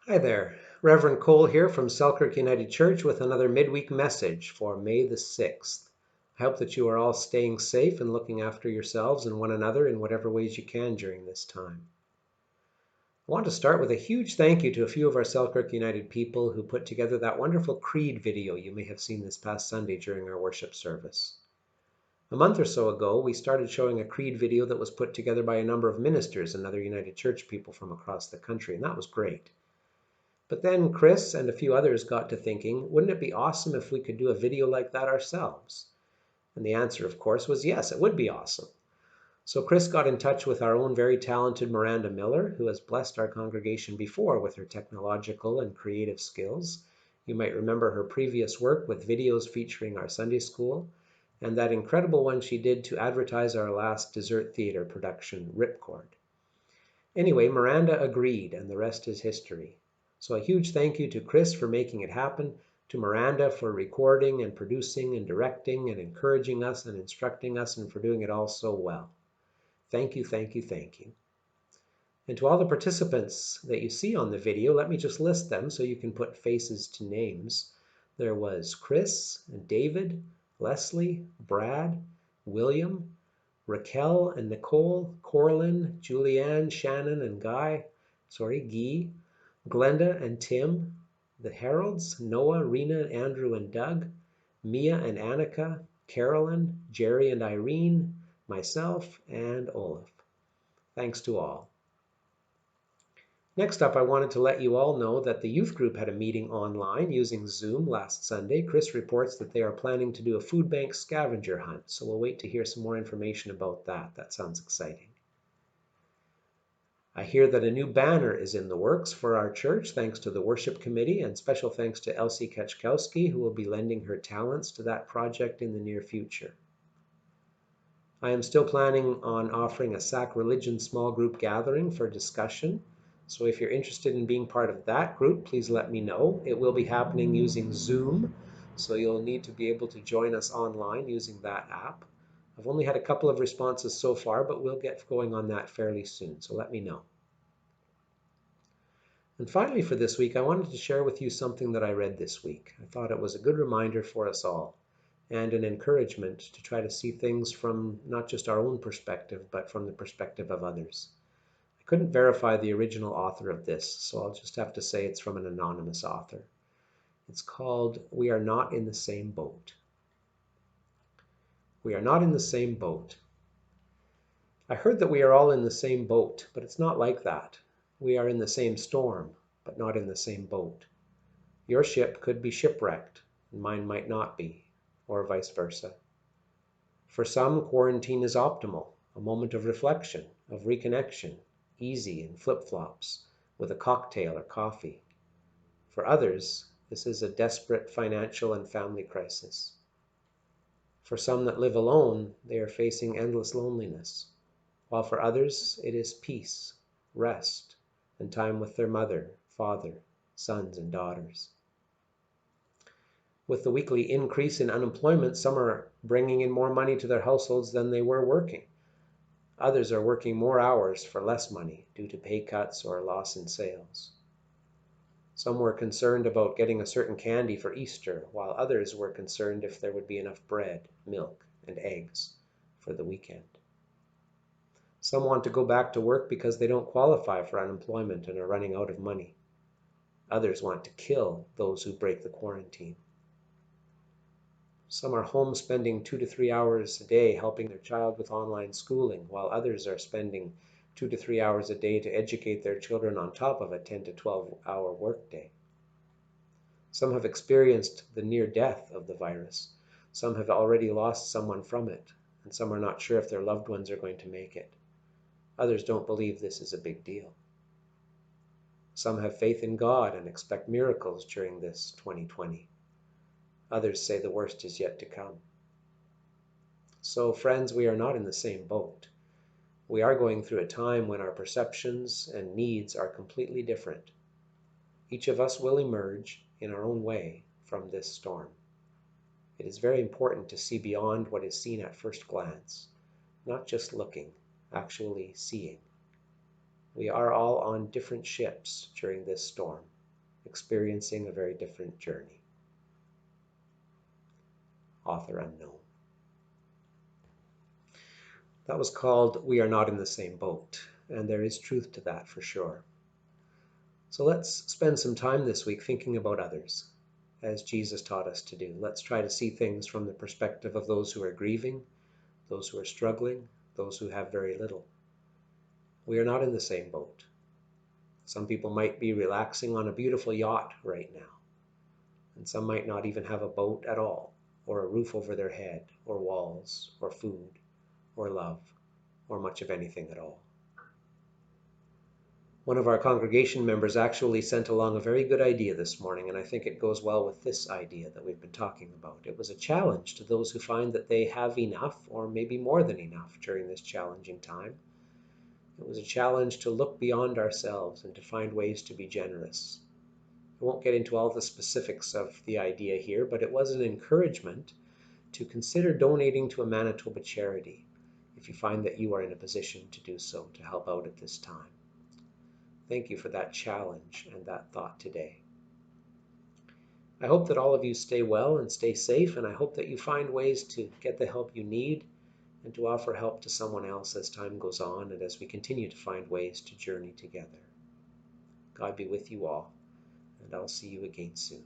Hi there, Reverend Cole here from Selkirk United Church with another midweek message for May the 6th. I hope that you are all staying safe and looking after yourselves and one another in whatever ways you can during this time. I want to start with a huge thank you to a few of our Selkirk United people who put together that wonderful Creed video you may have seen this past Sunday during our worship service. A month or so ago, we started showing a Creed video that was put together by a number of ministers and other United Church people from across the country, and that was great. But then Chris and a few others got to thinking, wouldn't it be awesome if we could do a video like that ourselves? And the answer, of course, was yes, it would be awesome. So Chris got in touch with our own very talented Miranda Miller, who has blessed our congregation before with her technological and creative skills. You might remember her previous work with videos featuring our Sunday school, and that incredible one she did to advertise our last dessert theater production, Ripcord. Anyway, Miranda agreed, and the rest is history. So a huge thank you to Chris for making it happen, to Miranda for recording and producing and directing and encouraging us and instructing us, and for doing it all so well. Thank you, thank you, thank you. And to all the participants that you see on the video, let me just list them so you can put faces to names. There was Chris and David, Leslie, Brad, William, Raquel and Nicole, Corlin, Julianne, Shannon and Guy, Glenda and Tim, the Heralds, Noah, Rena, Andrew and Doug, Mia and Annika, Carolyn, Jerry and Irene, myself, and Olaf. Thanks to all. Next up, I wanted to let you all know that the youth group had a meeting online using Zoom last Sunday. Chris reports that they are planning to do a food bank scavenger hunt, so we'll wait to hear some more information about that. That sounds exciting. I hear that a new banner is in the works for our church, thanks to the worship committee, and special thanks to Elsie Kachkowski, who will be lending her talents to that project in the near future. I am still planning on offering a Sacrilegion small group gathering for discussion. So if you're interested in being part of that group, please let me know. It will be happening using Zoom, so you'll need to be able to join us online using that app. I've only had a couple of responses so far, but we'll get going on that fairly soon, so let me know. And finally for this week, I wanted to share with you something that I read this week. I thought it was a good reminder for us all and an encouragement to try to see things from not just our own perspective, but from the perspective of others. I couldn't verify the original author of this, so I'll just have to say it's from an anonymous author. It's called We Are Not in the Same Boat. We are not in the same boat. I heard that we are all in the same boat, but it's not like that. We are in the same storm, but not in the same boat. Your ship could be shipwrecked, and mine might not be, or vice versa. For some, quarantine is optimal, a moment of reflection, of reconnection, easy in flip-flops, with a cocktail or coffee. For others, this is a desperate financial and family crisis. For some that live alone, they are facing endless loneliness, while for others it is peace, rest, and time with their mother, father, sons, and daughters. With the weekly increase in unemployment, some are bringing in more money to their households than they were working. Others are working more hours for less money due to pay cuts or loss in sales. Some were concerned about getting a certain candy for Easter, while others were concerned if there would be enough bread, milk, and eggs for the weekend. Some want to go back to work because they don't qualify for unemployment and are running out of money. Others want to kill those who break the quarantine. Some are home spending 2 to 3 hours a day helping their child with online schooling, while others are spending 2 to 3 hours a day to educate their children on top of a 10 to 12-hour workday. Some have experienced the near death of the virus. Some have already lost someone from it, and some are not sure if their loved ones are going to make it. Others don't believe this is a big deal. Some have faith in God and expect miracles during this 2020. Others say the worst is yet to come. So, friends, we are not in the same boat. We are going through a time when our perceptions and needs are completely different. Each of us will emerge in our own way from this storm. It is very important to see beyond what is seen at first glance, not just looking, actually seeing. We are all on different ships during this storm, experiencing a very different journey. Author unknown. That was called We Are Not in the Same Boat, and there is truth to that for sure. So let's spend some time this week thinking about others, as Jesus taught us to do. Let's try to see things from the perspective of those who are grieving, those who are struggling, those who have very little. We are not in the same boat. Some people might be relaxing on a beautiful yacht right now, and some might not even have a boat at all, or a roof over their head, or walls, or food, or love, or much of anything at all. One of our congregation members actually sent along a very good idea this morning, and I think it goes well with this idea that we've been talking about. It was a challenge to those who find that they have enough, or maybe more than enough, during this challenging time. It was a challenge to look beyond ourselves and to find ways to be generous. I won't get into all the specifics of the idea here, but it was an encouragement to consider donating to a Manitoba charity if you find that you are in a position to do so, to help out at this time. Thank you for that challenge and that thought today. I hope that all of you stay well and stay safe, and I hope that you find ways to get the help you need and to offer help to someone else as time goes on and as we continue to find ways to journey together. God be with you all, and I'll see you again soon.